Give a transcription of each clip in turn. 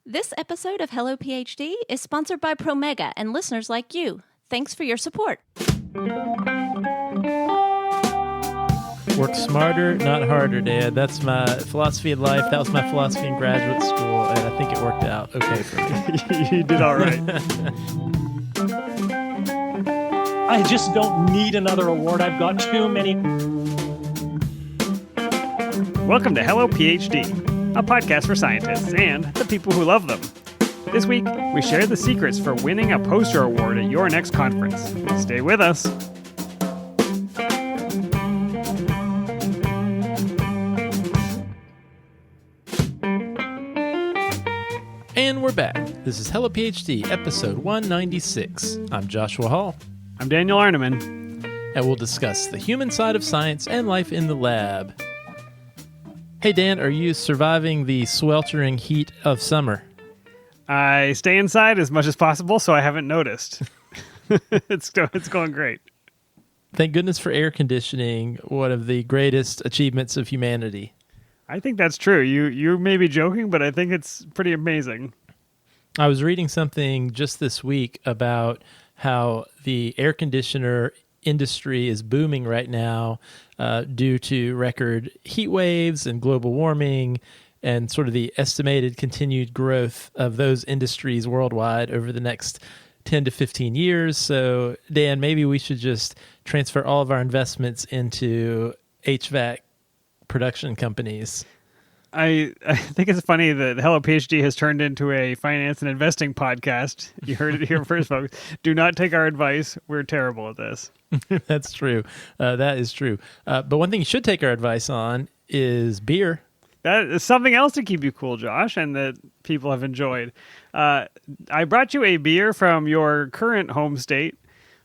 This episode of Hello PhD is sponsored by Promega and listeners like you. Thanks for your support. Work smarter, not harder, Dad. That's my philosophy of life. That was my philosophy in graduate school, and I think it worked out okay for me. You did all right. I just don't need another award. I've got too many. Welcome to Hello PhD, a podcast for scientists and the people who love them. This week, we share the secrets for winning a poster award at your next conference. Stay with us. And we're back. This is Hello PhD, episode 196. I'm Joshua Hall. I'm Daniel Arneman. And we'll discuss the human side of science and life in the lab. Hey, Dan, are you surviving the sweltering heat of summer? I stay inside as much as possible, so I haven't noticed. It's going great. Thank goodness for air conditioning, one of the greatest achievements of humanity. I think that's true. You may be joking, but I think it's pretty amazing. I was reading something just this week about how the air conditioner industry is booming right now due to record heat waves and global warming and sort of the estimated continued growth of those industries worldwide over the next 10 to 15 years. So, Dan, maybe we should just transfer all of our investments into HVAC production companies. I think it's funny that Hello PhD has turned into a finance and investing podcast. You heard it here first, folks. Do not take our advice. We're terrible at this. That's true. That is true. But one thing you should take our advice on is beer. That is something else to keep you cool, Josh, and that people have enjoyed. I brought you a beer from your current home state,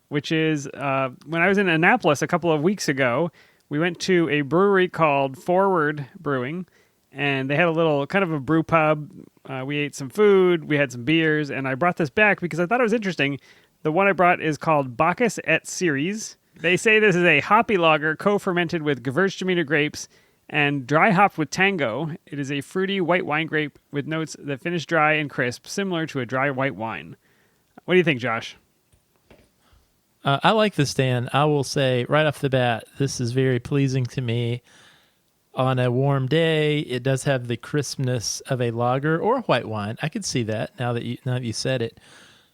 which is when I was in Annapolis a couple of weeks ago, we went to a brewery called Forward Brewing, and they had a little kind of a brew pub. We ate some food, we had some beers, and I brought this back because I thought it was interesting. The one I brought is called Bacchus et Ceres. They say this is a hoppy lager co-fermented with Gewürztraminer grapes and dry hopped with Tango. It is a fruity white wine grape with notes that finish dry and crisp, similar to a dry white wine. What do you think, Josh? I like this, Dan. I will say right off the bat, this is very pleasing to me. On a warm day, it does have the crispness of a lager or a white wine. I could see that now that you said it.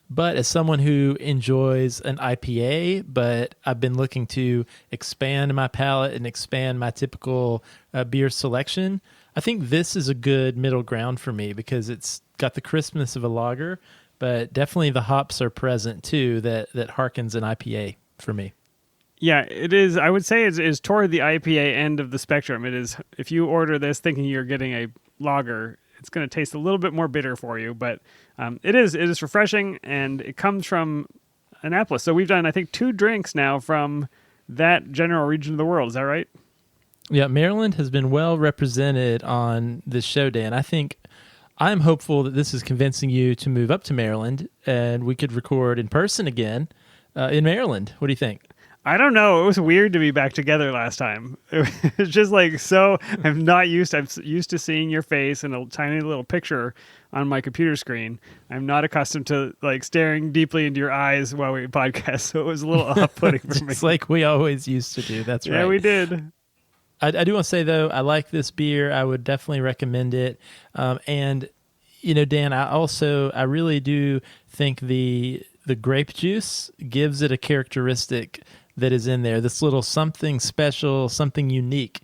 But as someone who enjoys an IPA, but I've been looking to expand my palate and expand my typical beer selection, I think this is a good middle ground for me because it's got the crispness of a lager, but definitely the hops are present too that harkens an IPA for me. Yeah, it is. I would say it is toward the IPA end of the spectrum. It is. If you order this thinking you're getting a lager, it's going to taste a little bit more bitter for you, but it is refreshing, and it comes from Annapolis. So we've done, I think, 2 drinks now from that general region of the world. Is that right? Yeah, Maryland has been well represented on this show, Dan. I think I'm hopeful that this is convincing you to move up to Maryland, and we could record in person again in Maryland. What do you think? I don't know. It was weird to be back together last time. It was just like, so I'm used to seeing your face in a tiny little picture on my computer screen. I'm not accustomed to like staring deeply into your eyes while we podcast. So it was a little off-putting for me. It's like we always used to do. That's right. Yeah, we did. I do want to say though, I like this beer. I would definitely recommend it. And you know, Dan, I really do think the grape juice gives it a characteristic that is in there, this little something special, something unique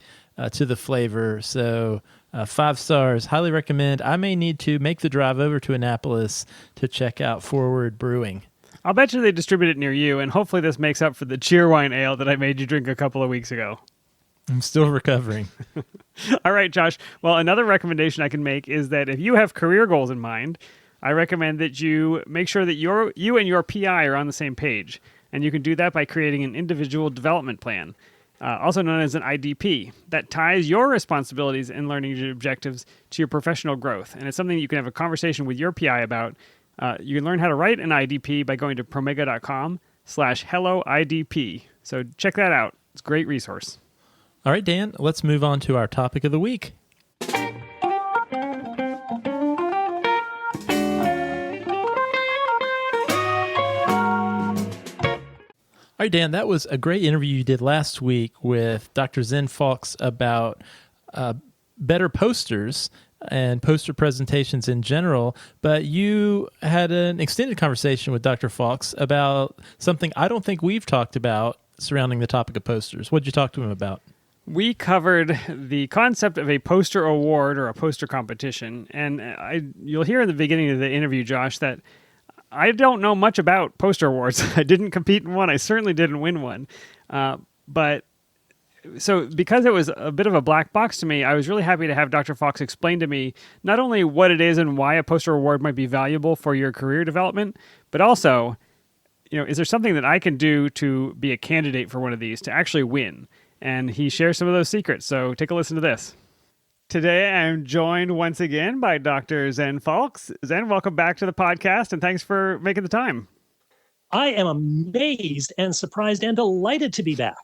to the flavor. So 5 stars, highly recommend. I may need to make the drive over to Annapolis to check out Forward Brewing. I'll bet you they distribute it near you, and hopefully this makes up for the Cheerwine Ale that I made you drink a couple of weeks ago. I'm still recovering. All right, Josh. Well, another recommendation I can make is that if you have career goals in mind, I recommend that you make sure that you and your PI are on the same page. And you can do that by creating an individual development plan, also known as an IDP, that ties your responsibilities and learning objectives to your professional growth. And it's something you can have a conversation with your PI about. You can learn how to write an IDP by going to promega.com/helloidp. So check that out. It's a great resource. All right, Dan, let's move on to our topic of the week. All right, Dan, that was a great interview you did last week with Dr. Zen Faulkes about better posters and poster presentations in general, but you had an extended conversation with Dr. Faulkes about something I don't think we've talked about surrounding the topic of posters. What did you talk to him about? We covered the concept of a poster award or a poster competition, and you'll hear in the beginning of the interview, Josh, that I don't know much about poster awards. I didn't compete in one. I certainly didn't win one. But so because it was a bit of a black box to me, I was really happy to have Dr. Faulkes explain to me not only what it is and why a poster award might be valuable for your career development, but also, is there something that I can do to be a candidate for one of these to actually win? And he shares some of those secrets. So take a listen to this. Today, I'm joined once again by Dr. Zen Faulkes. Zen, welcome back to the podcast, and thanks for making the time. I am amazed and surprised and delighted to be back.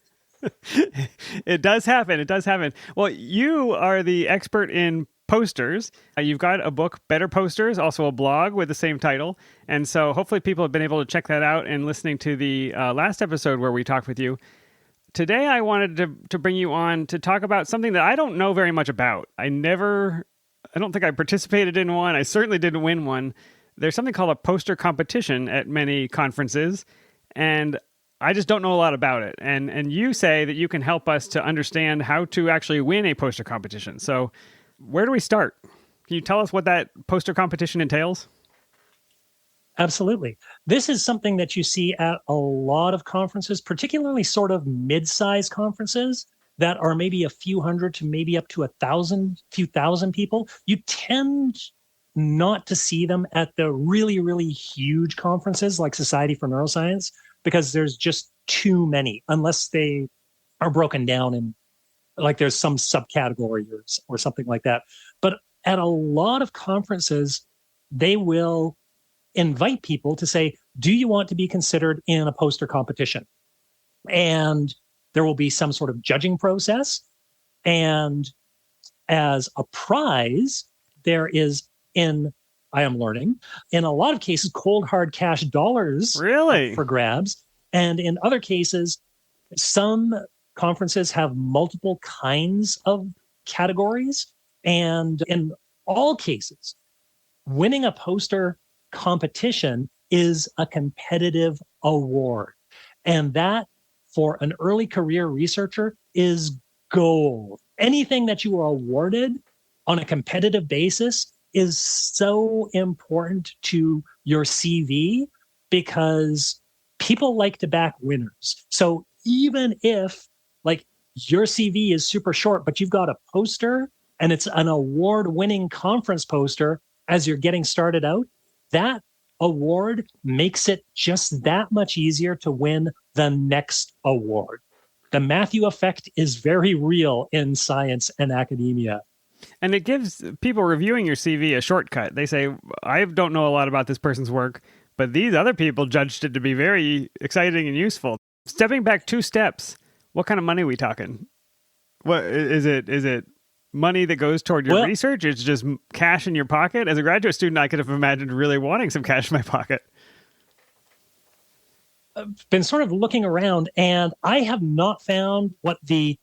It does happen. It does happen. Well, you are the expert in posters. You've got a book, Better Posters, also a blog with the same title. And so hopefully people have been able to check that out and listening to the last episode where we talked with you. Today, I wanted to bring you on to talk about something that I don't know very much about. I don't think I participated in one. I certainly didn't win one. There's something called a poster competition at many conferences, and I just don't know a lot about it. And you say that you can help us to understand how to actually win a poster competition. So where do we start? Can you tell us what that poster competition entails? Absolutely. This is something that you see at a lot of conferences, particularly sort of mid-sized conferences that are maybe a few hundred to maybe up to few thousand people. You tend not to see them at the really, really huge conferences like Society for Neuroscience because there's just too many, unless they are broken down in like there's some subcategory or something like that. But at a lot of conferences, they will invite people to say, do you want to be considered in a poster competition? And there will be some sort of judging process. And as a prize, there is I am learning, in a lot of cases, cold hard cash dollars really for grabs. And in other cases, some conferences have multiple kinds of categories. And in all cases, winning a poster competition is a competitive award. And that, for an early career researcher, is gold. Anything that you are awarded on a competitive basis is so important to your CV because people like to back winners. So even if like your CV is super short, but you've got a poster and it's an award-winning conference poster as you're getting started out, that award makes it just that much easier to win the next award. The Matthew effect is very real in science and academia. And it gives people reviewing your CV a shortcut. They say, I don't know a lot about this person's work, but these other people judged it to be very exciting and useful. Stepping back 2 steps, what kind of money are we talking? What is it? Is it money that goes toward your research? It's just cash in your pocket? As a graduate student, I could have imagined really wanting some cash in my pocket. I've been sort of looking around, and I have not found what the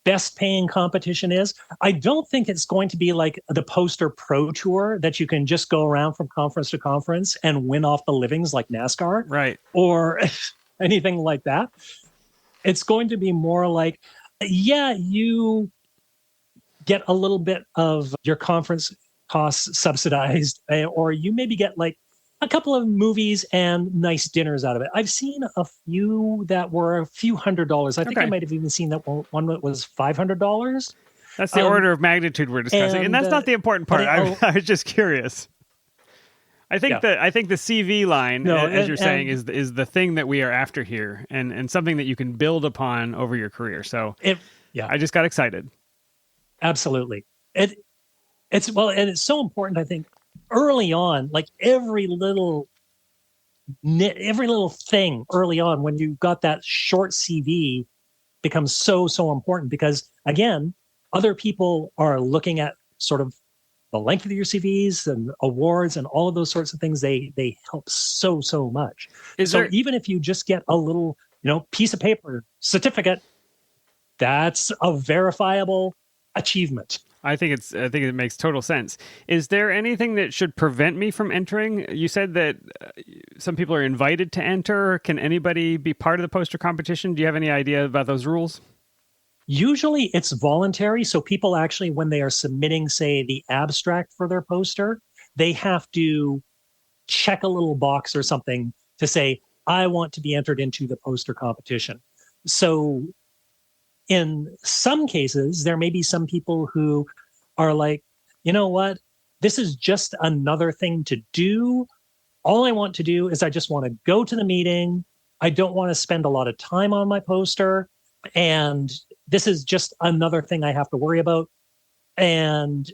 best paying competition is. I don't think it's going to be like the Poster Pro Tour that you can just go around from conference to conference and win off the livings like NASCAR. Right. Or anything like that. It's going to be more like, you get a little bit of your conference costs subsidized, or you maybe get like a couple of movies and nice dinners out of it. I've seen a few that were a few $100s. I think I might have even seen that one that was $500. That's the order of magnitude we're discussing, and that's not the important part. I was just curious. I think the CV line, as you're saying, is the thing that we are after here, and something that you can build upon over your career. So I just got excited. Absolutely. It's so important, I think, early on, like every little thing early on when you got that short CV becomes so important because, again, other people are looking at sort of the length of your CVs and awards and all of those sorts of things. They help so much. Even if you just get a little piece of paper, certificate. That's a verifiable achievement. I think it makes total sense. Is there anything that should prevent me from entering? You said that some people are invited to enter. Can anybody be part of the poster competition? Do you have any idea about those rules? Usually it's voluntary. So people actually, when they are submitting, say, the abstract for their poster, they have to check a little box or something to say, I want to be entered into the poster competition. So in some cases, there may be some people who are like, you know what? This is just another thing to do. All I want to do is I just want to go to the meeting. I don't want to spend a lot of time on my poster. And this is just another thing I have to worry about. And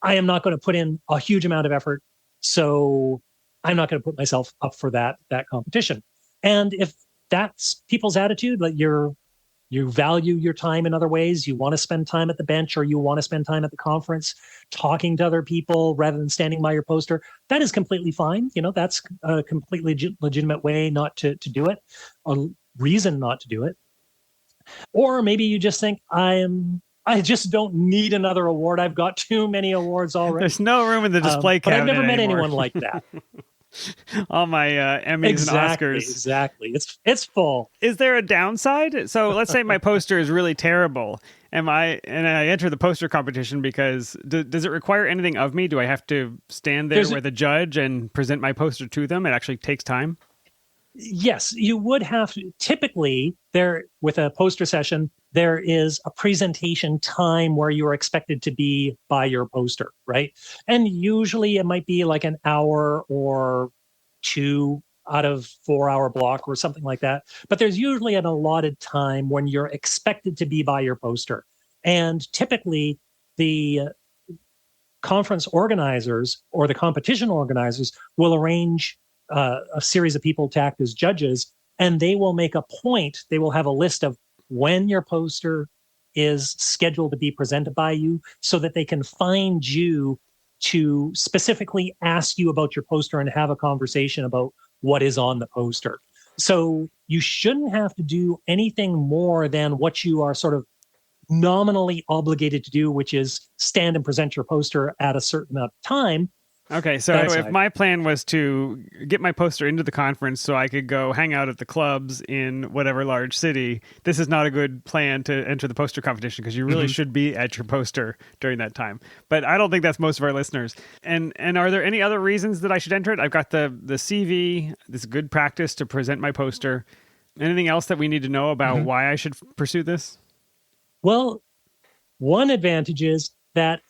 I am not going to put in a huge amount of effort. So I'm not going to put myself up for that competition. And if that's people's attitude, like you value your time in other ways, you want to spend time at the bench or you want to spend time at the conference talking to other people rather than standing by your poster, that is completely fine. That's a completely legitimate way not to do it, a reason not to do it. Or maybe you just think, I just don't need another award. I've got too many awards already. There's no room in the display cabinet. But I've never met anymore. anyone like that. All my Emmys and Oscars. Exactly. It's full. Is there a downside? So let's say my poster is really terrible. And I enter the poster competition because does it require anything of me? Do I have to stand there with a judge and present my poster to them? It actually takes time. Yes, you would have to. Typically, with a poster session, there is a presentation time where you are expected to be by your poster, right? And usually it might be like an hour or 2 out of 4-hour block or something like that. But there's usually an allotted time when you're expected to be by your poster. And typically the conference organizers or the competition organizers will arrange a series of people to act as judges, and they will make a point. They will have a list of when your poster is scheduled to be presented by you so that they can find you to specifically ask you about your poster and have a conversation about what is on the poster. So you shouldn't have to do anything more than what you are sort of nominally obligated to do, which is stand and present your poster at a certain time. Okay, so if my plan was to get my poster into the conference so I could go hang out at the clubs in whatever large city, this is not a good plan to enter the poster competition because you really should be at your poster during that time. But I don't think that's most of our listeners. And are there any other reasons that I should enter it? I've got the CV. This is good practice to present my poster. Anything else that we need to know about why I should pursue this? Well, one advantage is that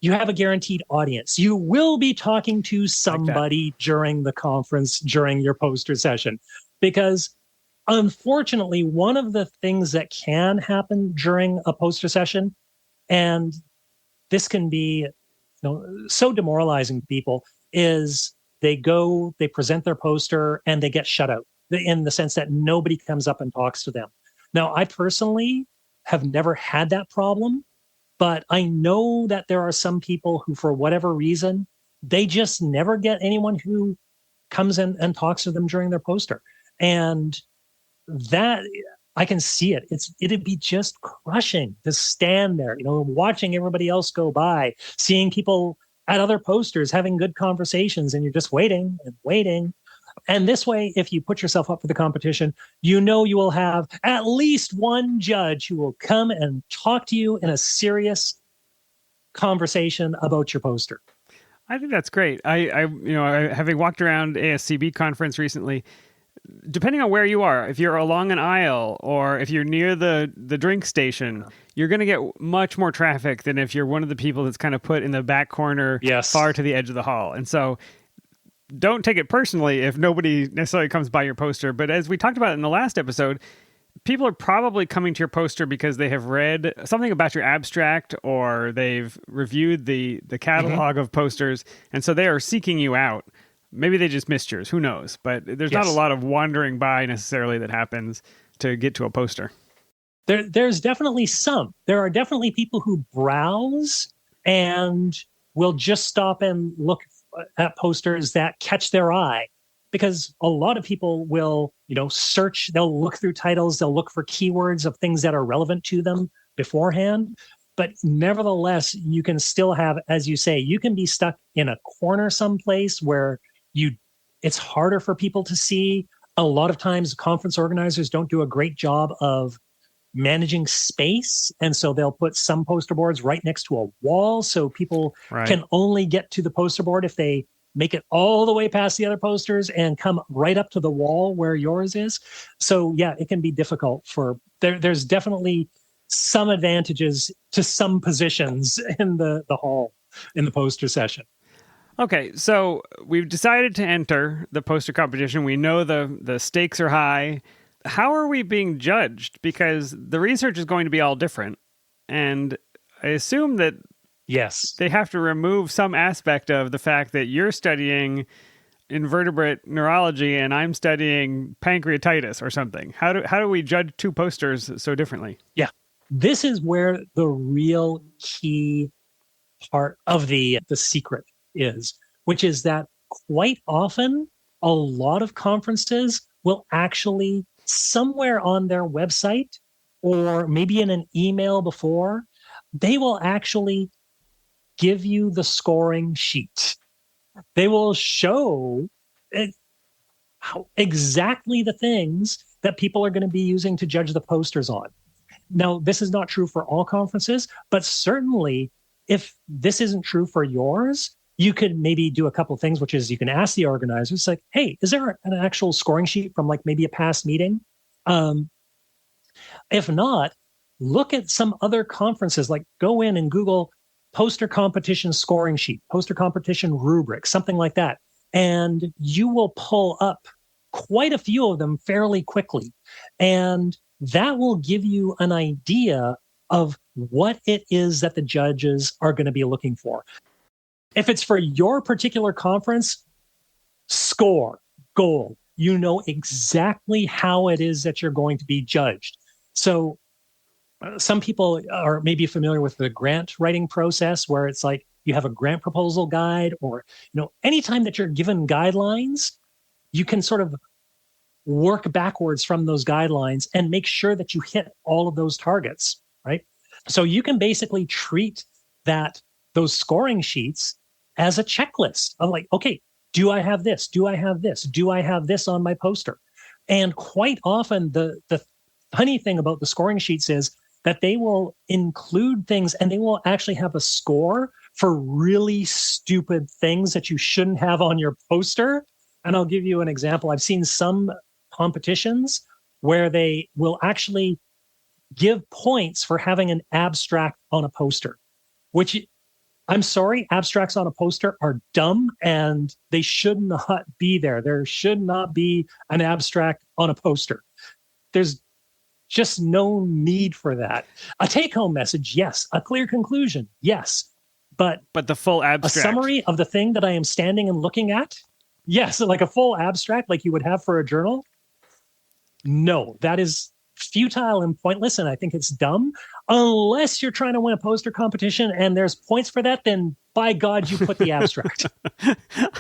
you have a guaranteed audience. You will be talking to somebody during the conference, during your poster session, because unfortunately, one of the things that can happen during a poster session, and this can be so demoralizing to people, is they present their poster and they get shut out in the sense that nobody comes up and talks to them. Now, I personally have never had that problem. But I know that there are some people who, for whatever reason, they just never get anyone who comes in and talks to them during their poster. And that, I can see it. It'd be just crushing to stand there, watching everybody else go by, seeing people at other posters having good conversations, and you're just waiting and waiting. And this way, if you put yourself up for the competition, you will have at least one judge who will come and talk to you in a serious conversation about your poster. I think that's great. I having walked around ASCB conference recently, depending on where you are, if you're along an aisle or if you're near the drink station, you're going to get much more traffic than if you're one of the people that's kind of put in the back corner, far to the edge of the hall. And so don't take it personally if nobody necessarily comes by your poster. But as we talked about in the last episode, people are probably coming to your poster because they have read something about your abstract or they've reviewed the catalog of posters. And so they are seeking you out. Maybe they just missed yours. Who knows? But there's not a lot of wandering by necessarily that happens to get to a poster. There's definitely some. There are definitely people who browse and will just stop and look at posters that catch their eye because a lot of people will, search, they'll look through titles, they'll look for keywords of things that are relevant to them beforehand. But nevertheless, you can still have, as you say, you can be stuck in a corner someplace where it's harder for people to see. A lot of times conference organizers don't do a great job of managing space. And so they'll put some poster boards right next to a wall. So people can only get to the poster board if they make it all the way past the other posters and come right up to the wall where yours is. So yeah, it can be difficult there's definitely some advantages to some positions in the hall, in the poster session. Okay, so we've decided to enter the poster competition. We know the stakes are high. How are we being judged? Because the research is going to be all different. And I assume that they have to remove some aspect of the fact that you're studying invertebrate neurology and I'm studying pancreatitis or something. How do we judge two posters so differently? Yeah. This is where the real key part of the secret is, which is that quite often a lot of conferences will actually somewhere on their website or maybe in an email before, they will actually give you the scoring sheet. They will show how exactly the things that people are going to be using to judge the posters on. Now, this is not true for all conferences, but certainly if this isn't true for yours, you could maybe do a couple of things, which is you can ask the organizers, like, hey, is there an actual scoring sheet from like maybe a past meeting? If not, look at some other conferences, like go in and Google poster competition scoring sheet, poster competition rubric, something like that. And you will pull up quite a few of them fairly quickly. And that will give you an idea of what it is that the judges are going to be looking for. If it's for your particular conference, score, goal. You know exactly how it is that you're going to be judged. So some people are maybe familiar with the grant writing process where it's like you have a grant proposal guide, or anytime that you're given guidelines, you can sort of work backwards from those guidelines and make sure that you hit all of those targets, right? So you can basically treat those scoring sheets as a checklist of like, okay, do I have this? Do I have this? Do I have this on my poster? And quite often the funny thing about the scoring sheets is that they will include things and they will actually have a score for really stupid things that you shouldn't have on your poster. And I'll give you an example. I've seen some competitions where they will actually give points for having an abstract on a poster, which I'm sorry, abstracts on a poster are dumb and they should not be there. There should not be an abstract on a poster. There's just no need for that. A take-home message, yes. A clear conclusion, yes. But the full abstract. A summary of the thing that I am standing and looking at, yes, like a full abstract like you would have for a journal. No, that is futile and pointless, and I think it's dumb. Unless you're trying to win a poster competition and there's points for that, then by God, you put the abstract.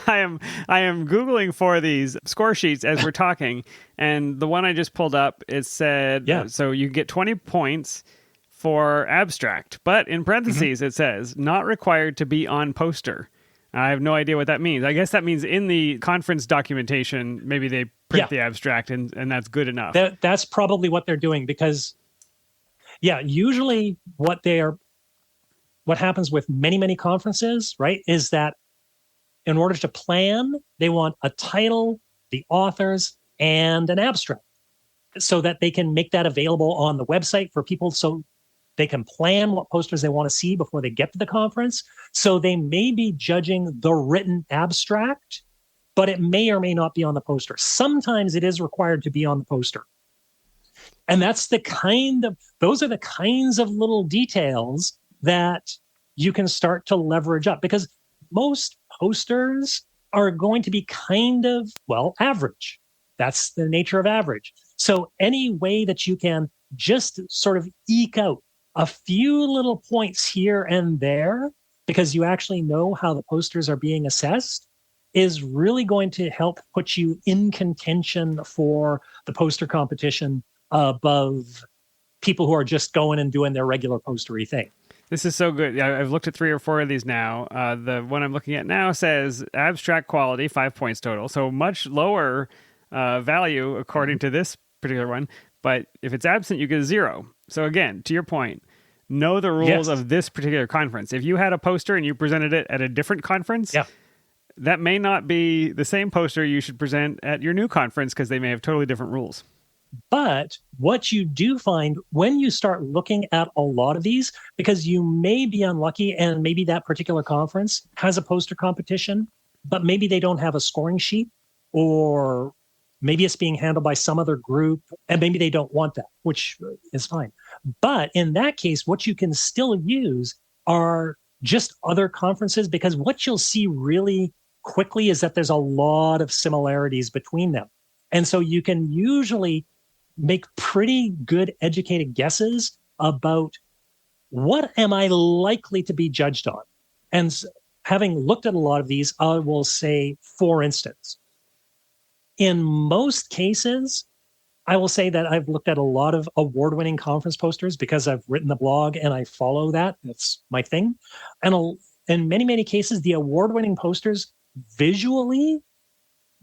I am Googling for these score sheets as we're talking, and the one I just pulled up, it said, so you get 20 points for abstract, but in parentheses it says, not required to be on poster. I have no idea what that means. I guess that means in the conference documentation, maybe they print the abstract and that's good enough. That's probably what they're doing because, usually what happens with many, many conferences, right, is that in order to plan, they want a title, the authors, and an abstract so that they can make that available on the website for people so they can plan what posters they want to see before they get to the conference. So they may be judging the written abstract, but it may or may not be on the poster. Sometimes it is required to be on the poster. And those are the kinds of little details that you can start to leverage up because most posters are going to be kind of, average. That's the nature of average. So any way that you can just sort of eke out a few little points here and there because you actually know how the posters are being assessed, is really going to help put you in contention for the poster competition above people who are just going and doing their regular postery thing. This is so good. Yeah, I've looked at 3 or 4 of these now. The one I'm looking at now says abstract quality, 5 points total. So much lower value according to this particular one. But if it's absent, you get a 0. So again, to your point, know the rules of this particular conference. If you had a poster and you presented it at a different conference, that may not be the same poster you should present at your new conference because they may have totally different rules. But what you do find when you start looking at a lot of these, because you may be unlucky and maybe that particular conference has a poster competition, but maybe they don't have a scoring sheet, or maybe it's being handled by some other group and maybe they don't want that, which is fine. But in that case, what you can still use are just other conferences, because what you'll see really quickly is that there's a lot of similarities between them. And so you can usually make pretty good educated guesses about what am I likely to be judged on. And having looked at a lot of these, I will say, for instance, in most cases, I will say that I've looked at a lot of award-winning conference posters because I've written the blog and I follow that. That's my thing. And in many, many cases, the award-winning posters visually,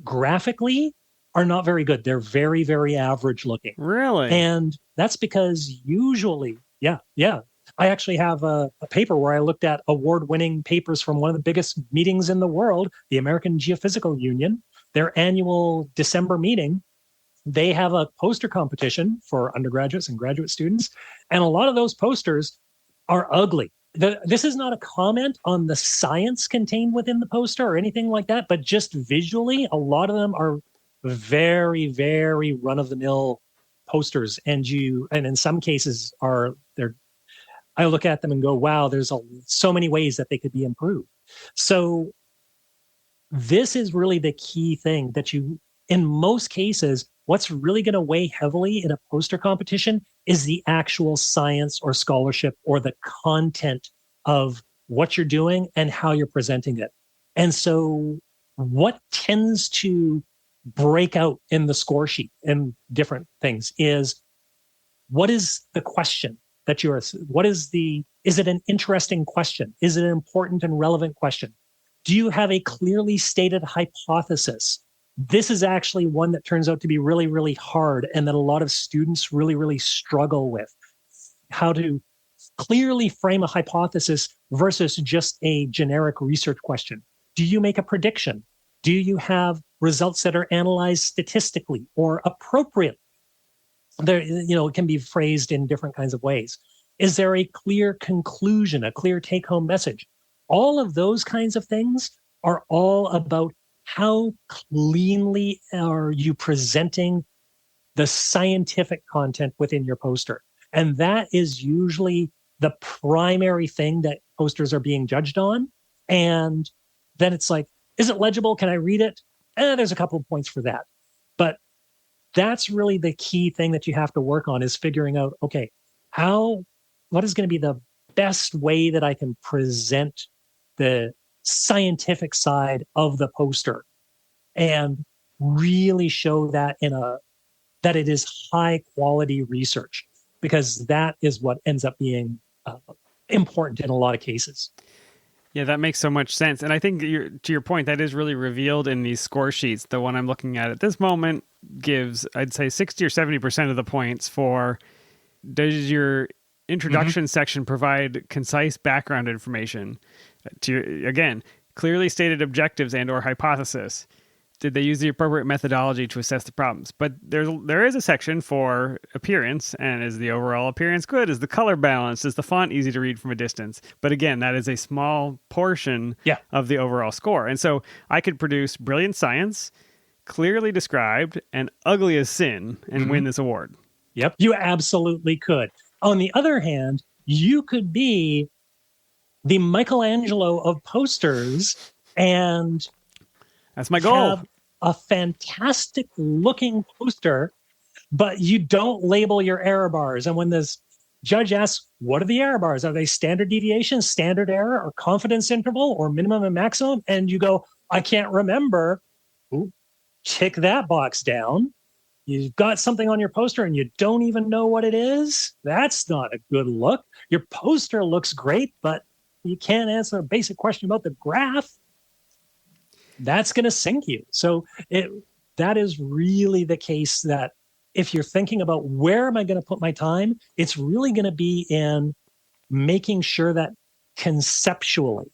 graphically, are not very good. They're very, very average looking. Really? And that's because usually, yeah. I actually have a paper where I looked at award-winning papers from one of the biggest meetings in the world, the American Geophysical Union, their annual December meeting. They have a poster competition for undergraduates and graduate students. And a lot of those posters are ugly. This is not a comment on the science contained within the poster or anything like that, but just visually, a lot of them are very, very run-of-the-mill posters. And in some cases I look at them and go, wow, there's so many ways that they could be improved. So this is really the key thing that in most cases, what's really going to weigh heavily in a poster competition is the actual science or scholarship or the content of what you're doing and how you're presenting it. And so what tends to break out in the score sheet and different things is, what is the question that is it an interesting question? Is it an important and relevant question? Do you have a clearly stated hypothesis? This is actually one that turns out to be really, really hard and that a lot of students really, really struggle with. How to clearly frame a hypothesis versus just a generic research question. Do you make a prediction? Do you have results that are analyzed statistically or appropriately? It can be phrased in different kinds of ways. Is there a clear conclusion, a clear take-home message? All of those kinds of things are all about how cleanly are you presenting the scientific content within your poster. And that is usually the primary thing that posters are being judged on. And then it's like, is it legible? Can I read it? There's a couple of points for that. But that's really the key thing that you have to work on, is figuring out, okay, what is going to be the best way that I can present the scientific side of the poster and really show that that it is high quality research, because that is what ends up being important in a lot of cases. Yeah, that makes so much sense. And I think to your point, that is really revealed in these score sheets. The one I'm looking at this moment gives, I'd say, 60 or 70% of the points for, does your introduction section provide concise background information? Again, clearly stated objectives and or hypothesis. Did they use the appropriate methodology to assess the problems? But there is a section for appearance, and is the overall appearance good? Is the color balanced? Is the font easy to read from a distance? But again, that is a small portion of the overall score. And so I could produce brilliant science, clearly described, and ugly as sin, and win this award. Yep, you absolutely could. On the other hand, you could be the Michelangelo of posters and that's my goal. Have a fantastic looking poster, but you don't label your error bars. And when this judge asks, what are the error bars? Are they standard deviation, standard error, or confidence interval, or minimum and maximum? And you go, I can't remember. Ooh, tick that box down. You've got something on your poster and you don't even know what it is. That's not a good look. Your poster looks great, but you can't answer a basic question about the graph. That's going to sink you. So that is really the case, that if you're thinking about where am I going to put my time, it's really going to be in making sure that conceptually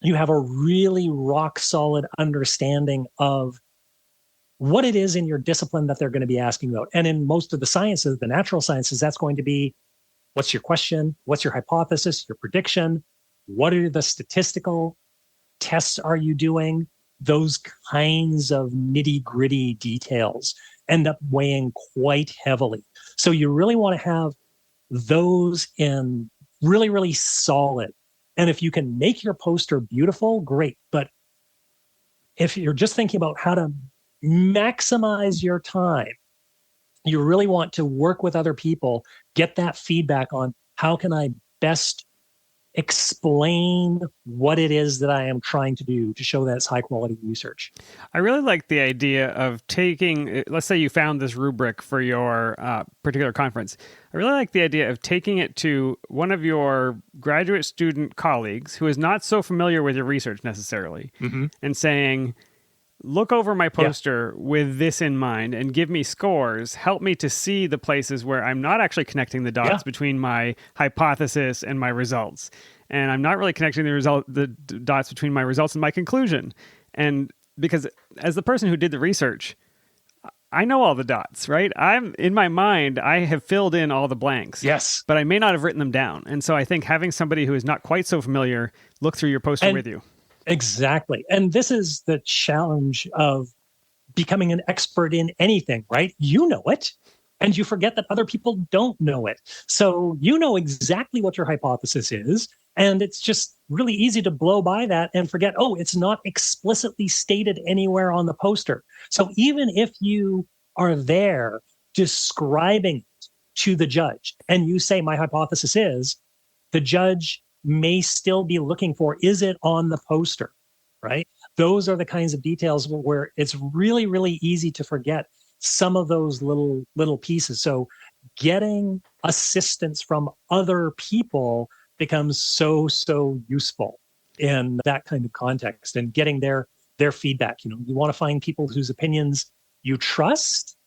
you have a really rock solid understanding of what it is in your discipline that they're going to be asking about. And in most of the sciences, the natural sciences, that's going to be, what's your question? What's your hypothesis, your prediction? What are the statistical tests are you doing? Those kinds of nitty gritty details end up weighing quite heavily. So you really want to have those in really, really solid. And if you can make your poster beautiful, great. But if you're just thinking about how to maximize your time, you really want to work with other people, get that feedback on how can I best explain what it is that I am trying to do to show that it's high quality research. I really like the idea of taking, let's say you found this rubric for your particular conference. I really like the idea of taking it to one of your graduate student colleagues who is not so familiar with your research necessarily, and saying, look over my poster with this in mind and give me scores. Help me to see the places where I'm not actually connecting the dots between my hypothesis and my results. And I'm not really connecting the dots between my results and my conclusion. And because as the person who did the research, I know all the dots, right? I'm in my mind, I have filled in all the blanks. Yes. But I may not have written them down. And so I think having somebody who is not quite so familiar look through your poster with you. Exactly. And this is the challenge of becoming an expert in anything, right? You know it, and you forget that other people don't know it. So you know exactly what your hypothesis is, and it's just really easy to blow by that and forget, oh, it's not explicitly stated anywhere on the poster. So even if you are there describing it to the judge and you say, my hypothesis is, the judge may still be looking for, is it on the poster, right? Those are the kinds of details where it's really, really easy to forget some of those little pieces. So getting assistance from other people becomes so useful in that kind of context, and getting their feedback. You want to find people whose opinions you trust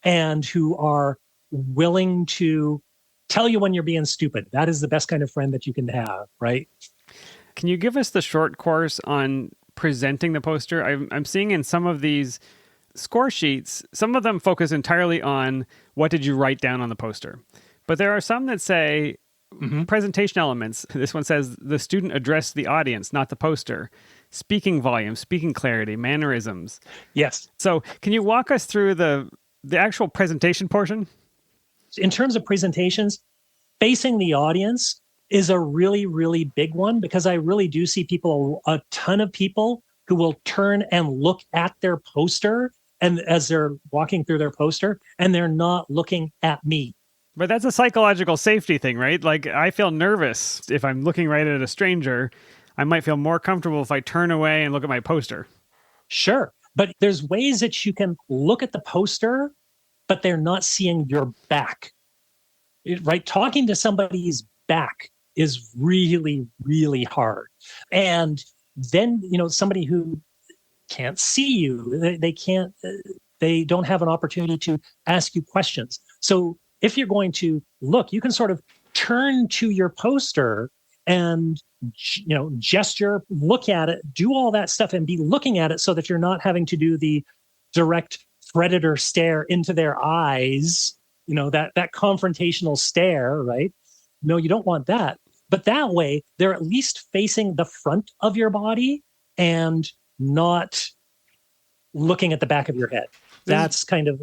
and who are willing to tell you when you're being stupid. That is the best kind of friend that you can have, right? Can you give us the short course on presenting the poster? I'm seeing in some of these score sheets, some of them focus entirely on what did you write down on the poster. But there are some that say presentation elements. This one says the student addressed the audience, not the poster. Speaking volume, speaking clarity, mannerisms. Yes. So can you walk us through the actual presentation portion? In terms of presentations, facing the audience is a really, really big one, because I really do see a ton of people who will turn and look at their poster, and as they're walking through their poster, and they're not looking at me. But that's a psychological safety thing, right? Like, I feel nervous if I'm looking right at a stranger. I might feel more comfortable if I turn away and look at my poster. Sure. But there's ways that you can look at the poster, but they're not seeing your back, right? Talking to somebody's back is really, really hard. And then, somebody who can't see you, they don't have an opportunity to ask you questions. So if you're going to look, you can sort of turn to your poster and, gesture, look at it, do all that stuff and be looking at it, so that you're not having to do the direct predator stare into their eyes, that confrontational stare, right? No, you don't want that. But that way, they're at least facing the front of your body and not looking at the back of your head. That's kind of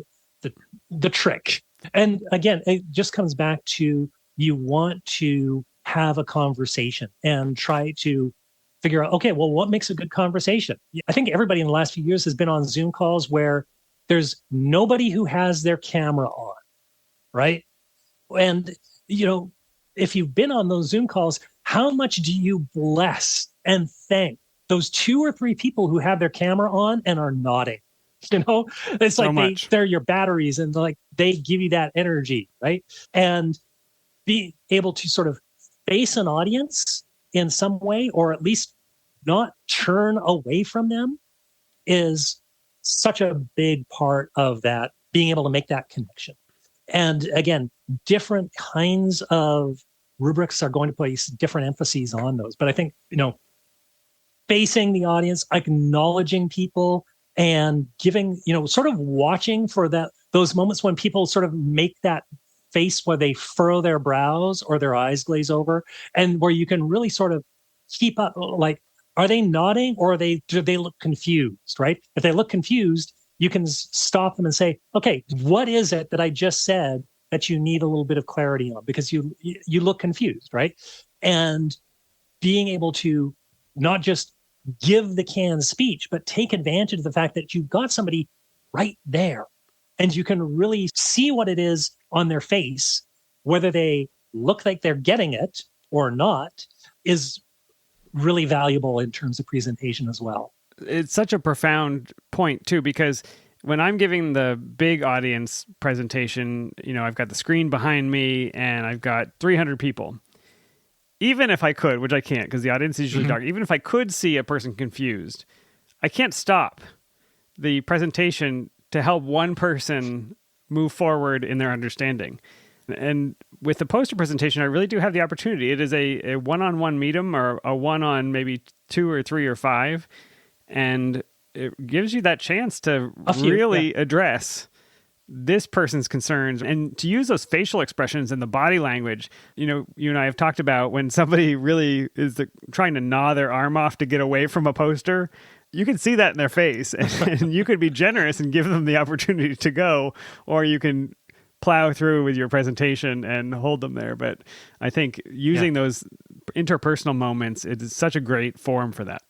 the trick. And again, it just comes back to, you want to have a conversation and try to figure out, okay, well, what makes a good conversation? I think everybody in the last few years has been on Zoom calls where there's nobody who has their camera on, right? And, if you've been on those Zoom calls, how much do you bless and thank those 2 or 3 people who have their camera on and are nodding. It's So like much. they're your batteries, and like they give you that energy, right? And be able to sort of face an audience in some way, or at least not turn away from them, is such a big part of that, being able to make that connection. And again, different kinds of rubrics are going to place different emphases on those. But I think, facing the audience, acknowledging people, and giving, sort of watching for those moments when people sort of make that face where they furrow their brows or their eyes glaze over, and where you can really sort of keep up, like, are they nodding, or do they look confused, right? If they look confused, you can stop them and say, okay, what is it that I just said that you need a little bit of clarity on, because you look confused, right? And being able to not just give the canned speech, but take advantage of the fact that you've got somebody right there, and you can really see what it is on their face, whether they look like they're getting it or not, is really valuable in terms of presentation as well. It's such a profound point too, because when I'm giving the big audience presentation, I've got the screen behind me and I've got 300 people. Even if I could, which I can't because the audience is usually dark, even if I could see a person confused, I can't stop the presentation to help one person move forward in their understanding. And with the poster presentation, I really do have the opportunity. It is a one-on-one medium, or a one on maybe 2 or 3 or 5. And it gives you that chance to really address this person's concerns, and to use those facial expressions and the body language. You and I have talked about when somebody really is trying to gnaw their arm off to get away from a poster. You can see that in their face, and you could be generous and give them the opportunity to go, or you can plow through with your presentation and hold them there. But I think using those interpersonal moments is such a great forum for that.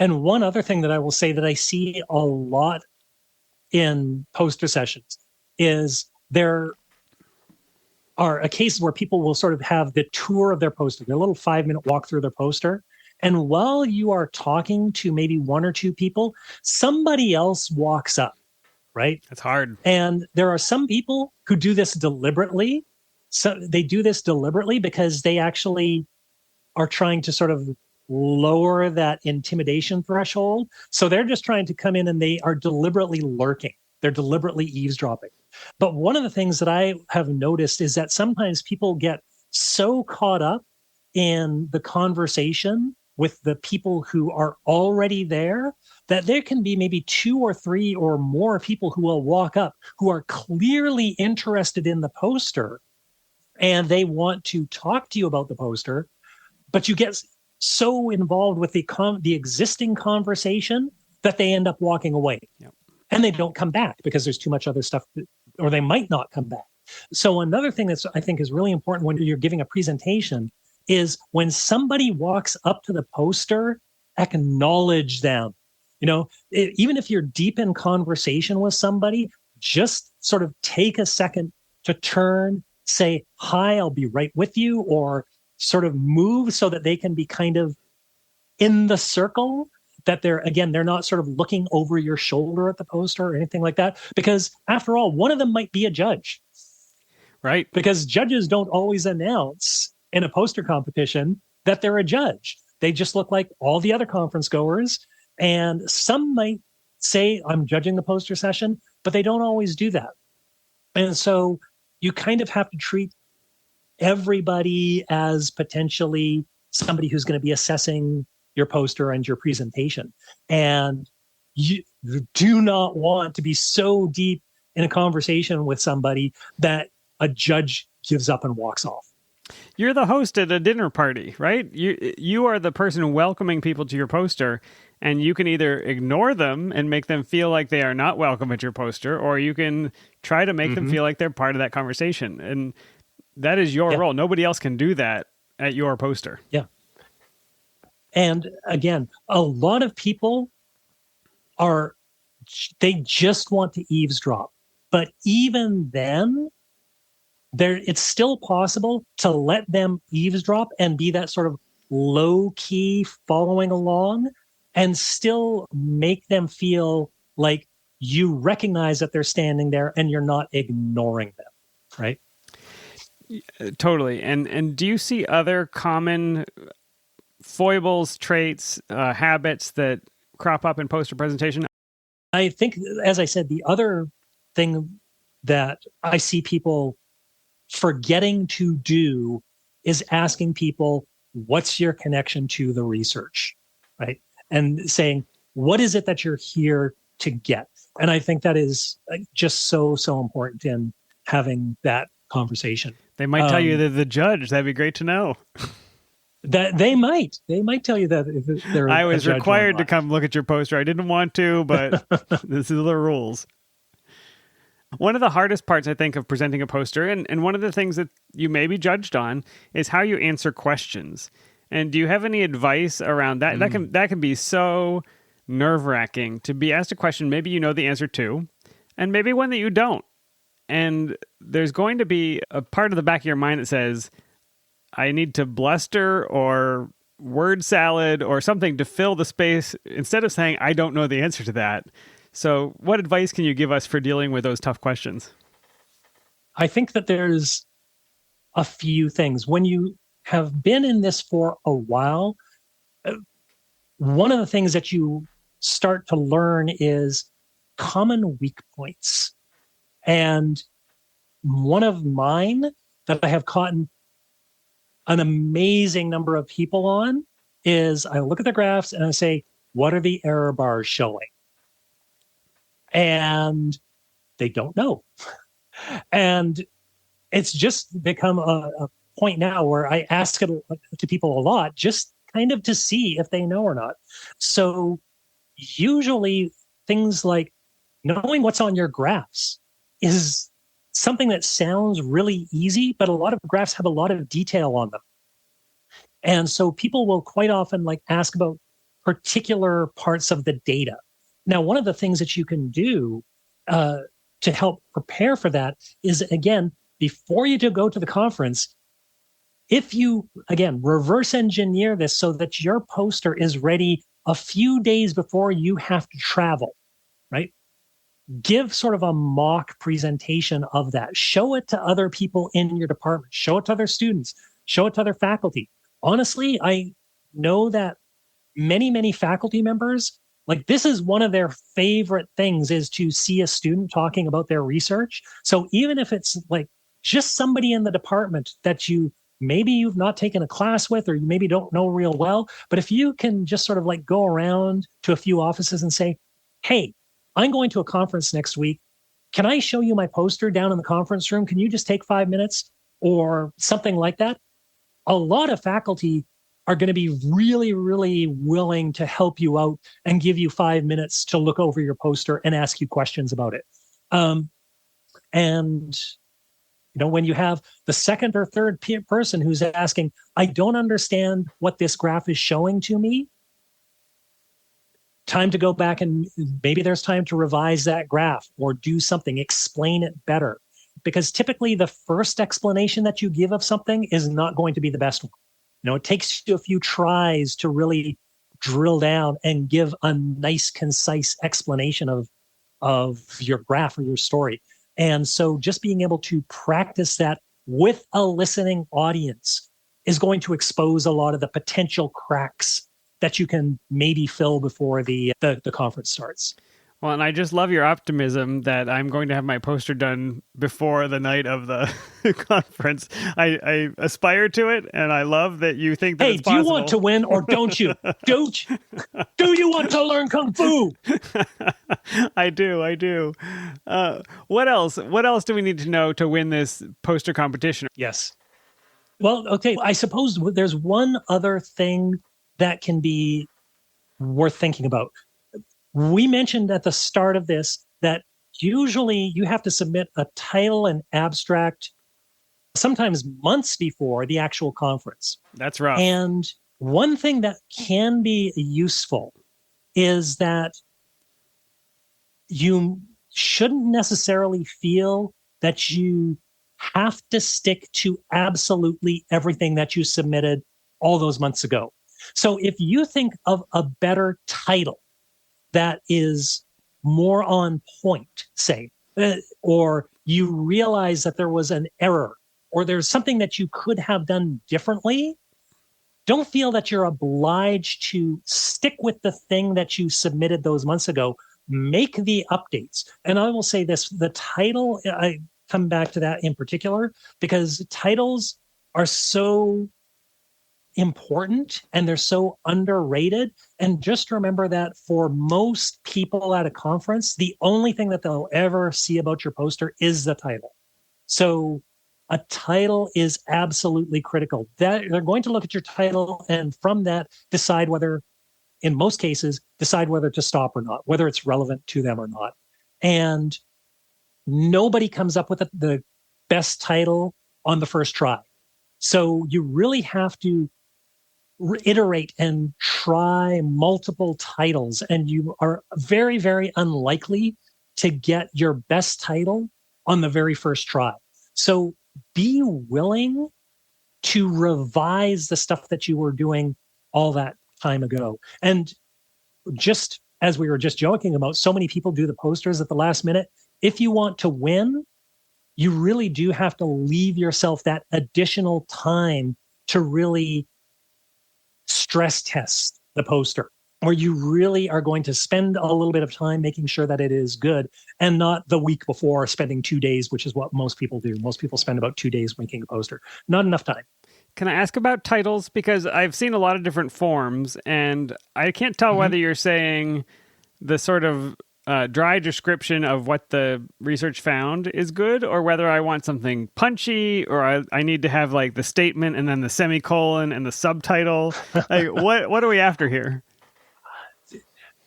And one other thing that I will say that I see a lot in poster sessions is there are cases where people will sort of have the tour of their poster, their little 5-minute walk through their poster. And while you are talking to maybe 1 or 2 people, somebody else walks up, right? That's hard. And there are some people who do this deliberately. So they do this deliberately because they actually are trying to sort of lower that intimidation threshold. So they're just trying to come in, and they are deliberately lurking. They're deliberately eavesdropping. But one of the things that I have noticed is that sometimes people get so caught up in the conversation with the people who are already there that there can be maybe 2 or 3 or more people who will walk up who are clearly interested in the poster, and they want to talk to you about the poster, but you get so involved with the existing conversation that they end up walking away. Yep. And they don't come back because there's too much other stuff, or they might not come back. So another thing that's, I think, is really important when you're giving a presentation is when somebody walks up to the poster, acknowledge them. Even if you're deep in conversation with somebody, just sort of take a second to turn, say, hi, I'll be right with you, or sort of move so that they can be kind of in the circle, that they're not sort of looking over your shoulder at the poster or anything like that. Because after all, one of them might be a judge. Right. Because judges don't always announce in a poster competition that they're a judge. They just look like all the other conference goers. And some might say, I'm judging the poster session, but they don't always do that. And so you kind of have to treat everybody as potentially somebody who's going to be assessing your poster and your presentation. And you do not want to be so deep in a conversation with somebody that a judge gives up and walks off. You're the host at a dinner party, right? You are the person welcoming people to your poster, and you can either ignore them and make them feel like they are not welcome at your poster, or you can try to make them feel like they're part of that conversation. And that is your role. Nobody else can do that at your poster. Yeah. And again, a lot of people they just want to eavesdrop. But even then, it's still possible to let them eavesdrop and be that sort of low key following along, and still make them feel like you recognize that they're standing there and you're not ignoring them, right? Totally. And do you see other common foibles, traits, habits that crop up in poster presentation? I think, as I said, the other thing that I see people forgetting to do is asking people, what's your connection to the research, right? And saying, what is it that you're here to get? And I think that is just so important in having that conversation. They might tell you they're the judge. That'd be great to know. That they might tell you that if they're I was required to come look at your poster. I didn't want to, but this is the rules. One of the hardest parts, I think, of presenting a poster, and one of the things that you may be judged on, is how you answer questions. And do you have any advice around that? That can be so nerve-wracking to be asked a question maybe you know the answer to, and maybe one that you don't. And there's going to be a part of the back of your mind that says, I need to bluster or word salad or something to fill the space instead of saying, I don't know the answer to that. So what advice can you give us for dealing with those tough questions? I think that there's a few things. When you have been in this for a while, one of the things that you start to learn is common weak points. And one of mine that I have caught an amazing number of people on is I look at the graphs and I say, what are the error bars showing? And they don't know. And it's just become a point now where I ask it to people a lot, just kind of to see if they know or not. So usually things like knowing what's on your graphs is something that sounds really easy, but a lot of graphs have a lot of detail on them. And so people will quite often ask about particular parts of the data. Now, one of the things that you can do to help prepare for that is, again, before you go to the conference, if you, again, reverse engineer this so that your poster is ready a few days before you have to travel, right? Give sort of a mock presentation of that. Show it to other people in your department. Show it to other students. Show it to other faculty. Honestly, I know that many faculty members, this is one of their favorite things is to see a student talking about their research. So even if it's just somebody in the department that maybe you've not taken a class with, or you maybe don't know real well, but if you can just sort of go around to a few offices and say, hey, I'm going to a conference next week. Can I show you my poster down in the conference room? Can you just take 5 minutes or something like that? A lot of faculty are going to be really willing to help you out and give you 5 minutes to look over your poster and ask you questions about it. And when you have the second or third person who's asking, I don't understand what this graph is showing to me, time to go back and maybe there's time to revise that graph or do something, explain it better. Because typically the first explanation that you give of something is not going to be the best one. It takes you a few tries to really drill down and give a nice, concise explanation of your graph or your story. And so just being able to practice that with a listening audience is going to expose a lot of the potential cracks that you can maybe fill before the conference starts. Well, and I just love your optimism that I'm going to have my poster done before the night of the conference. I aspire to it, and I love that you think that it's possible. Hey, do you want to win or don't you? Do you want to learn Kung Fu? I do. What else? What else do we need to know to win this poster competition? Yes. Well, okay, I suppose there's one other thing that can be worth thinking about. We mentioned at the start of this that usually you have to submit a title and abstract sometimes months before the actual conference. That's rough. And one thing that can be useful is that you shouldn't necessarily feel that you have to stick to absolutely everything that you submitted all those months ago. So if you think of a better title that is more on point, say, or you realize that there was an error or there's something that you could have done differently, don't feel that you're obliged to stick with the thing that you submitted those months ago. Make the updates. And I will say this, the title, I come back to that in particular, because titles are so important and they're so underrated. And just remember that for most people at a conference, the only thing that they'll ever see about your poster is the title. So a title is absolutely critical. That they're going to look at your title and from that decide whether, in most cases, decide whether to stop or not, whether it's relevant to them or not. And nobody comes up with the best title on the first try. So you really have to iterate and try multiple titles, and you are very, very unlikely to get your best title on the very first try. So be willing to revise the stuff that you were doing all that time ago. And just as we were just joking about, so many people do the posters at the last minute. If you want to win, you really do have to leave yourself that additional time to really stress test the poster, where you really are going to spend a little bit of time making sure that it is good, and not the week before spending 2 days, which is what most people do. Most people spend about 2 days making a poster. Not enough time. Can I ask about titles? Because I've seen a lot of different forms, and I can't tell whether you're saying the sort of dry description of what the research found is good, or whether I want something punchy, or I need to have like the statement and then the semicolon and the subtitle. Like, what are we after here?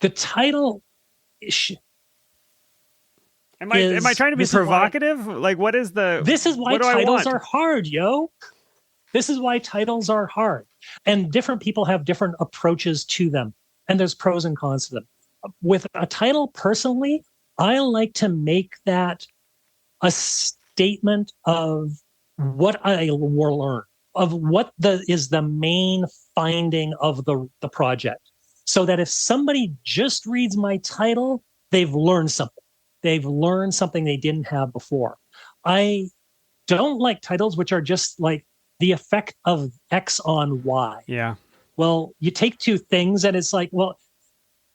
The title. Am I trying to be provocative? Like, what is the? This is why titles are hard, yo. This is why titles are hard, and different people have different approaches to them, and there's pros and cons to them. With a title, personally, I like to make that a statement of what I will learn, of what is the main finding of the project. So that if somebody just reads my title, they've learned something. They've learned something they didn't have before. I don't like titles which are just like the effect of X on Y. Yeah. Well, you take two things and it's like, well,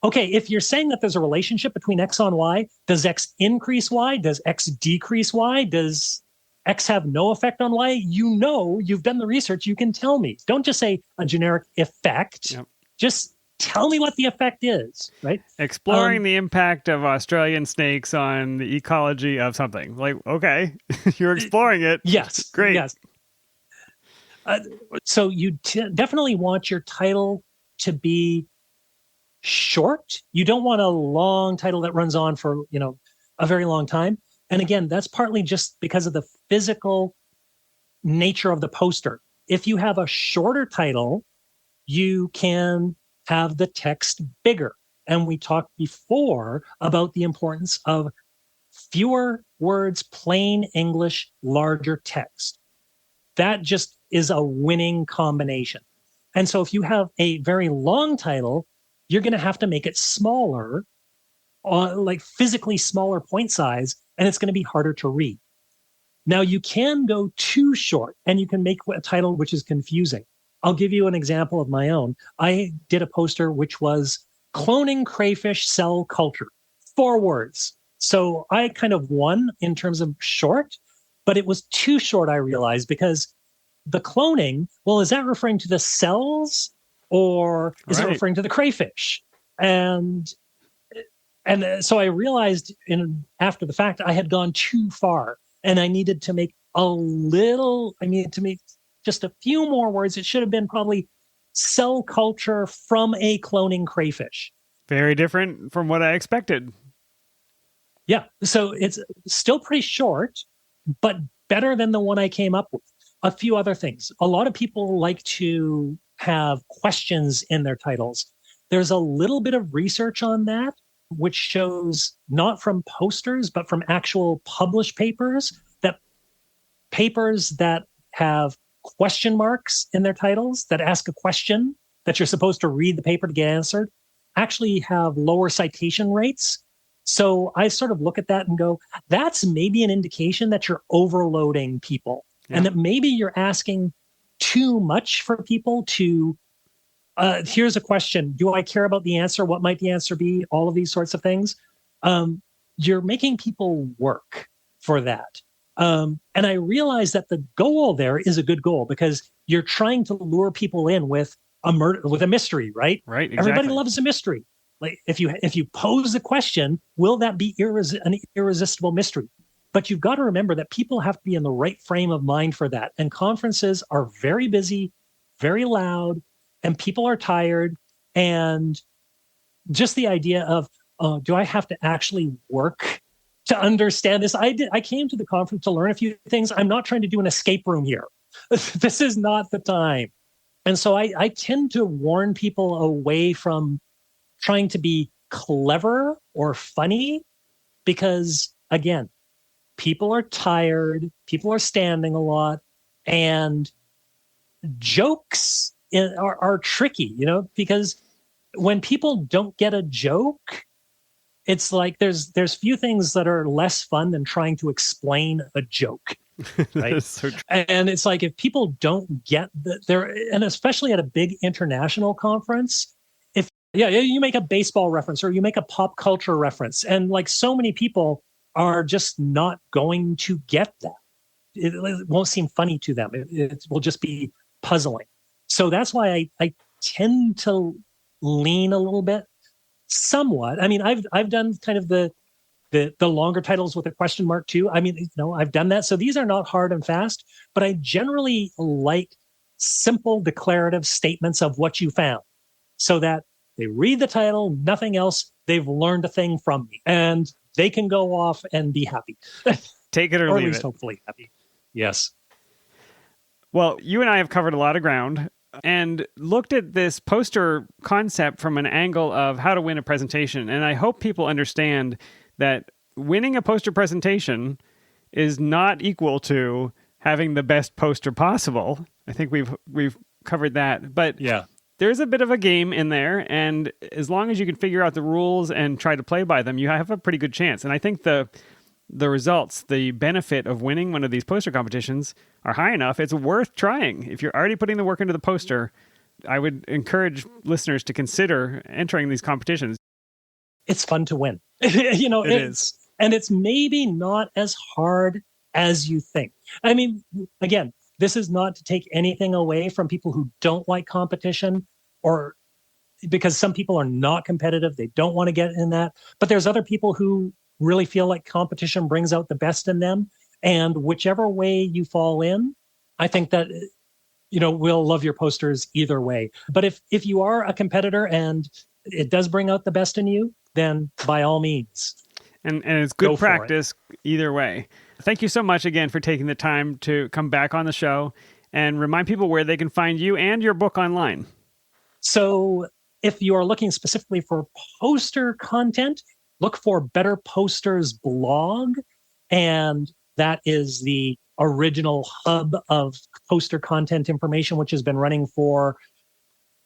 okay, if you're saying that there's a relationship between X on Y, does X increase Y? Does X decrease Y? Does X have no effect on Y? You know, you've done the research, you can tell me. Don't just say a generic effect. Yep. Just tell me what the effect is, right? Exploring the impact of Australian snakes on the ecology of something. Like, okay, you're exploring it. Yes. Great. Yes. So you definitely want your title to be short. You don't want a long title that runs on for, a very long time. And again, that's partly just because of the physical nature of the poster. If you have a shorter title, you can have the text bigger. And we talked before about the importance of fewer words, plain English, larger text. That just is a winning combination. And so if you have a very long title, you're going to have to make it smaller, like physically smaller point size, and it's going to be harder to read. Now, you can go too short, and you can make a title which is confusing. I'll give you an example of my own. I did a poster which was Cloning Crayfish Cell Culture, 4 words. So I kind of won in terms of short, but it was too short, I realized, because the cloning, well, is that referring to the cells? Or is it referring to the crayfish? And so I realized after the fact, I had gone too far and I needed to make just a few more words. It should have been probably cell culture from a cloning crayfish. Very different from what I expected. Yeah. So it's still pretty short, but better than the one I came up with. A few other things. A lot of people like to have questions in their titles. There's a little bit of research on that, which shows not from posters, but from actual published papers, that papers that have question marks in their titles, that ask a question, that you're supposed to read the paper to get answered actually have lower citation rates. So I sort of look at that and go, that's maybe an indication that you're overloading people and that maybe you're asking too much for people to, here's a question. Do I care about the answer? What might the answer be? All of these sorts of things. You're making people work for that. And I realize that the goal there is a good goal because you're trying to lure people in with a mystery, right? Right. Exactly. Everybody loves a mystery. Like if you pose the question, will that be an irresistible mystery? But you've got to remember that people have to be in the right frame of mind for that. And conferences are very busy, very loud, and people are tired. And just the idea of, do I have to actually work to understand this? I came to the conference to learn a few things. I'm not trying to do an escape room here. This is not the time. And so I tend to warn people away from trying to be clever or funny because, again, people are tired, people are standing a lot, and jokes are tricky, because when people don't get a joke, it's like there's few things that are less fun than trying to explain a joke. Right. So true. And it's like if people don't get and especially at a big international conference, you make a baseball reference or you make a pop culture reference, and like so many people are just not going to get that. It won't seem funny to them. It will just be puzzling. So that's why I tend to lean a little bit, somewhat. I mean, I've done kind of the longer titles with a question mark too. I mean, I've done that. So these are not hard and fast, but I generally like simple declarative statements of what you found so that they read the title, nothing else. They've learned a thing from me and they can go off and be happy. Take it or leave at least it. Hopefully happy. Yes. Well, you and I have covered a lot of ground and looked at this poster concept from an angle of how to win a presentation. And I hope people understand that winning a poster presentation is not equal to having the best poster possible. I think we've covered that. But yeah, there's a bit of a game in there, and as long as you can figure out the rules and try to play by them, you have a pretty good chance. And I think the results, the benefit of winning one of these poster competitions are high enough. It's worth trying. If you're already putting the work into the poster, I would encourage listeners to consider entering these competitions. It's fun to win. It is. And it's maybe not as hard as you think. I mean, again, this is not to take anything away from people who don't like competition, or because some people are not competitive. They don't want to get in that. But there's other people who really feel like competition brings out the best in them. And whichever way you fall in, I think that, we'll love your posters either way. But if you are a competitor and it does bring out the best in you, then by all means. And it's good practice either way. Thank you so much again for taking the time to come back on the show and remind people where they can find you and your book online. So if you are looking specifically for poster content, look for Better Posters blog. And that is the original hub of poster content information, which has been running for,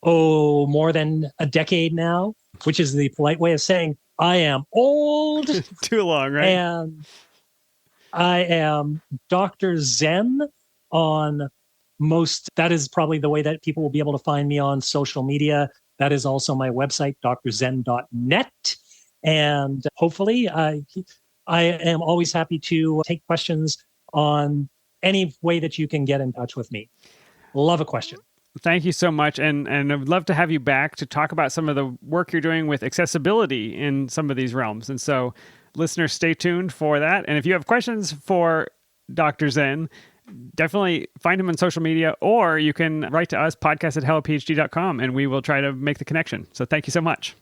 more than a decade now, which is the polite way of saying I am old. Too long, right? And I am Dr. Zen on that is probably the way that people will be able to find me on social media. That is also my website, drzen.net. And hopefully I am always happy to take questions on any way that you can get in touch with me. Love a question. Thank you so much. And I'd love to have you back to talk about some of the work you're doing with accessibility in some of these realms. And so listeners, stay tuned for that. And if you have questions for Dr. Zen, definitely find him on social media, or you can write to us, podcast@hellophd.com, and we will try to make the connection. So thank you so much.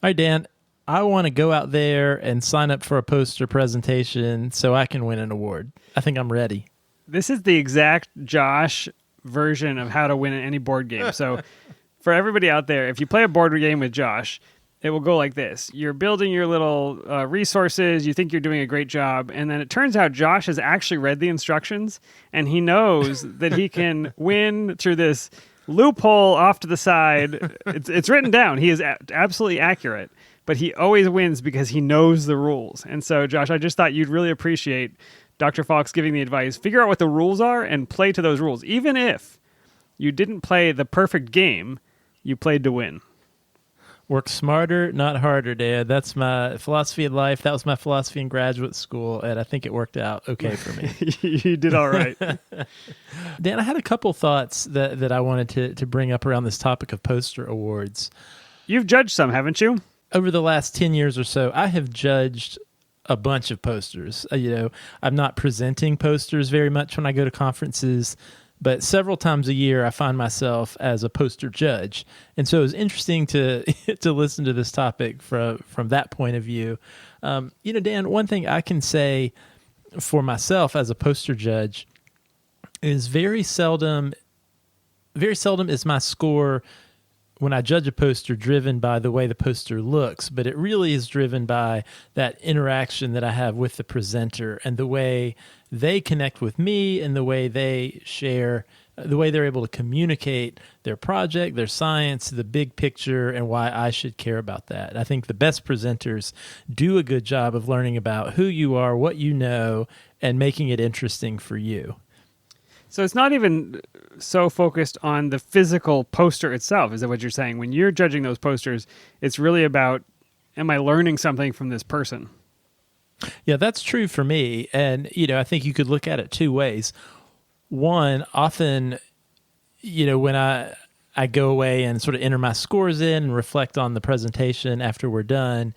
All right, Dan, I want to go out there and sign up for a poster presentation so I can win an award. I think I'm ready. This is the exact Josh version of how to win any board game. So for everybody out there, if you play a board game with Josh, it will go like this. You're building your little resources. You think you're doing a great job. And then it turns out Josh has actually read the instructions, and he knows that he can win through this loophole off to the side. It's written down. He is absolutely accurate, but he always wins because he knows the rules. And so, Josh, I just thought you'd really appreciate Dr. Faulkes giving the advice. Figure out what the rules are and play to those rules. Even if you didn't play the perfect game, you played to win. Work smarter, not harder, Dad. That's my philosophy in life. That was my philosophy in graduate school, and I think it worked out okay for me. You did all right. Dan, I had a couple thoughts that I wanted to bring up around this topic of poster awards. You've judged some, haven't you? Over the last 10 years or so, I have judged a bunch of posters. I'm not presenting posters very much when I go to conferences, but several times a year I find myself as a poster judge. And so it was interesting to to listen to this topic from that point of view. Dan, one thing I can say for myself as a poster judge is very seldom is my score when I judge a poster driven by the way the poster looks, but it really is driven by that interaction that I have with the presenter and the way they connect with me and the way they share, the way they're able to communicate their project, their science, the big picture, and why I should care about that. I think the best presenters do a good job of learning about who you are, what you know, and making it interesting for you. So it's not even so focused on the physical poster itself. Is that what you're saying? When you're judging those posters, it's really about, am I learning something from this person? Yeah, that's true for me. And, I think you could look at it two ways. One, often, when I go away and sort of enter my scores in and reflect on the presentation after we're done,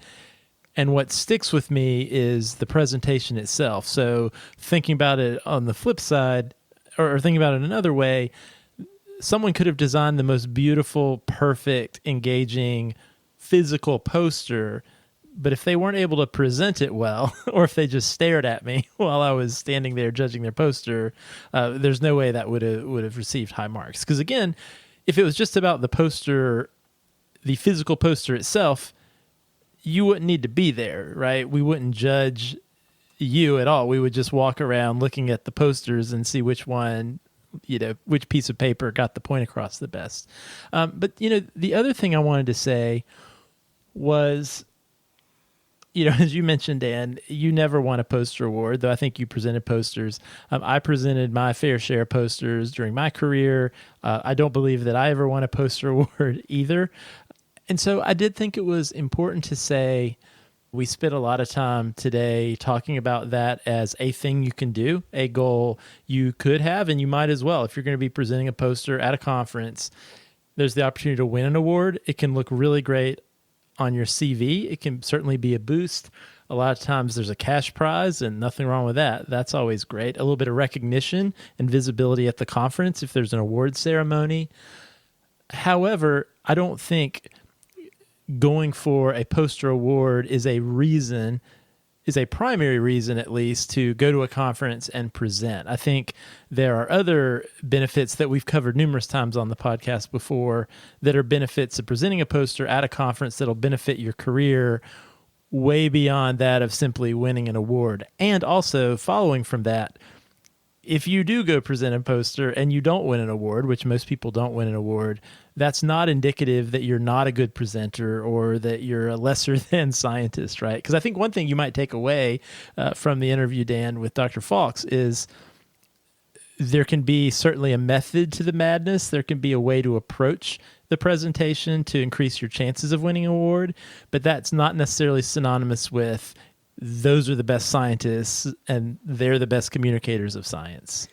and what sticks with me is the presentation itself. So thinking about it on the flip side, or thinking about it another way, someone could have designed the most beautiful, perfect, engaging physical poster, but if they weren't able to present it well, or if they just stared at me while I was standing there judging their poster, there's no way that would have received high marks. Because again, if it was just about the poster, the physical poster itself, you wouldn't need to be there, right? We wouldn't judge you at all. We would just walk around looking at the posters and see which one, which piece of paper got the point across the best. But the other thing I wanted to say was, as you mentioned, Dan, you never won a poster award, though I think you presented posters. I presented my fair share of posters during my career. I don't believe that I ever won a poster award either. And so I did think it was important to say, we spent a lot of time today talking about that as a thing you can do, a goal you could have, and you might as well. If you're going to be presenting a poster at a conference, there's the opportunity to win an award. It can look really great on your CV. It can certainly be a boost. A lot of times there's a cash prize, and nothing wrong with that. That's always great. A little bit of recognition and visibility at the conference if there's an award ceremony. However, I don't think going for a poster award is a primary reason, at least, to go to a conference and present. I think there are other benefits that we've covered numerous times on the podcast before that are benefits of presenting a poster at a conference that'll benefit your career way beyond that of simply winning an award. And also, following from that, if you do go present a poster and you don't win an award, which most people don't win an award, that's not indicative that you're not a good presenter or that you're a lesser than scientist, right? Because I think one thing you might take away from the interview, Dan, with Dr. Faulkes is there can be certainly a method to the madness. There can be a way to approach the presentation to increase your chances of winning an award, but that's not necessarily synonymous with those are the best scientists and they're the best communicators of science.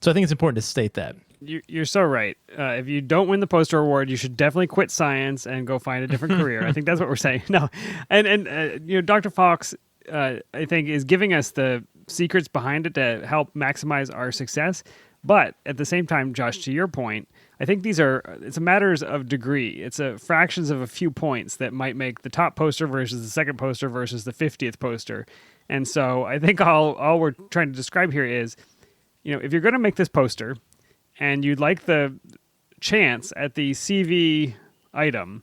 So I think it's important to state that. You're so right. If you don't win the poster award, you should definitely quit science and go find a different career. I think that's what we're saying. No, and Dr. Faulkes, I think, is giving us the secrets behind it to help maximize our success. But at the same time, Josh, to your point, I think it's a matters of degree. It's a fractions of a few points that might make the top poster versus the second poster versus the 50th poster. And so I think all we're trying to describe here is, if you're going to make this poster and you'd like the chance at the CV item,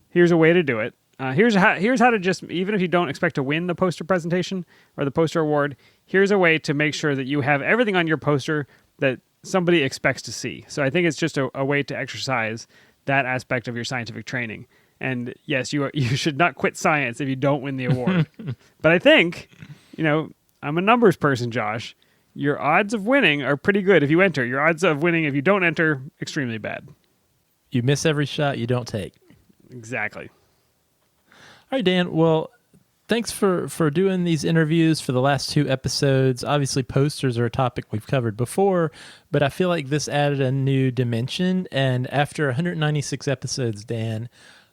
here's a way to do it. Here's how to just, even if you don't expect to win the poster presentation or the poster award, here's a way to make sure that you have everything on your poster that somebody expects to see. So I think it's just a way to exercise that aspect of your scientific training. And yes, you should not quit science if you don't win the award. But I think, I'm a numbers person, Josh. Your odds of winning are pretty good if you enter. Your odds of winning if you don't enter, extremely bad. You miss every shot you don't take. Exactly. All right, Dan. Well, thanks for doing these interviews for the last 2 episodes. Obviously, posters are a topic we've covered before, but I feel like this added a new dimension. And after 196 episodes, Dan,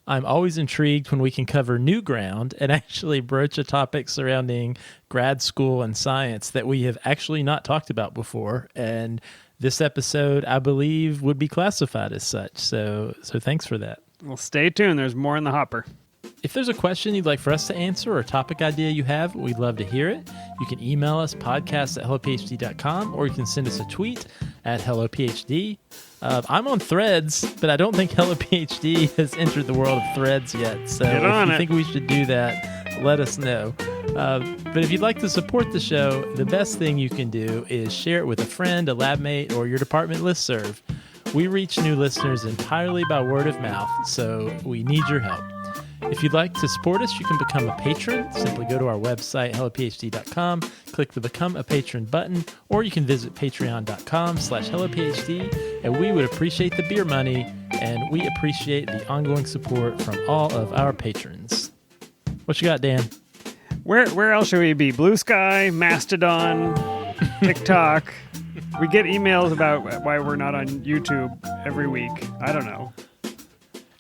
I'm always intrigued when we can cover new ground and actually broach a topic surrounding grad school and science that we have actually not talked about before. And this episode, I believe, would be classified as such. So thanks for that. Well, stay tuned. There's more in the hopper. If there's a question you'd like for us to answer or a topic idea you have, we'd love to hear it. You can email us, podcast@hellophd.com, or you can send us a tweet at hellophd. I'm on Threads, but I don't think HelloPhD has entered the world of Threads yet. So if you think we should do that, let us know. But if you'd like to support the show, the best thing you can do is share it with a friend, a lab mate, or your department listserv. We reach new listeners entirely by word of mouth, so we need your help. If you'd like to support us, you can become a patron. Simply go to our website, hellophd.com, click the Become a Patron button, or you can visit patreon.com/hellophd, and we would appreciate the beer money, and we appreciate the ongoing support from all of our patrons. What you got, Dan? Where else should we be? Blue Sky, Mastodon, TikTok. We get emails about why we're not on YouTube every week. I don't know.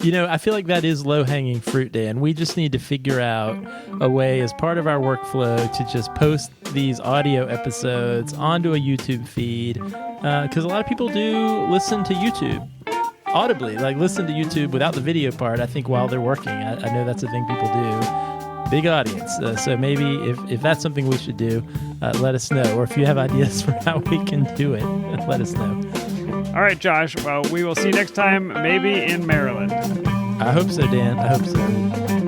I feel like that is low-hanging fruit, Dan. We just need to figure out a way as part of our workflow to just post these audio episodes onto a YouTube feed, because a lot of people do listen to YouTube audibly, like listen to YouTube without the video part, I think, while they're working. I know that's a thing people do. Big audience. So maybe if that's something we should do, let us know. Or if you have ideas for how we can do it, let us know. All right, Josh. Well, we will see you next time, maybe in Maryland. I hope so, Dan. I hope so.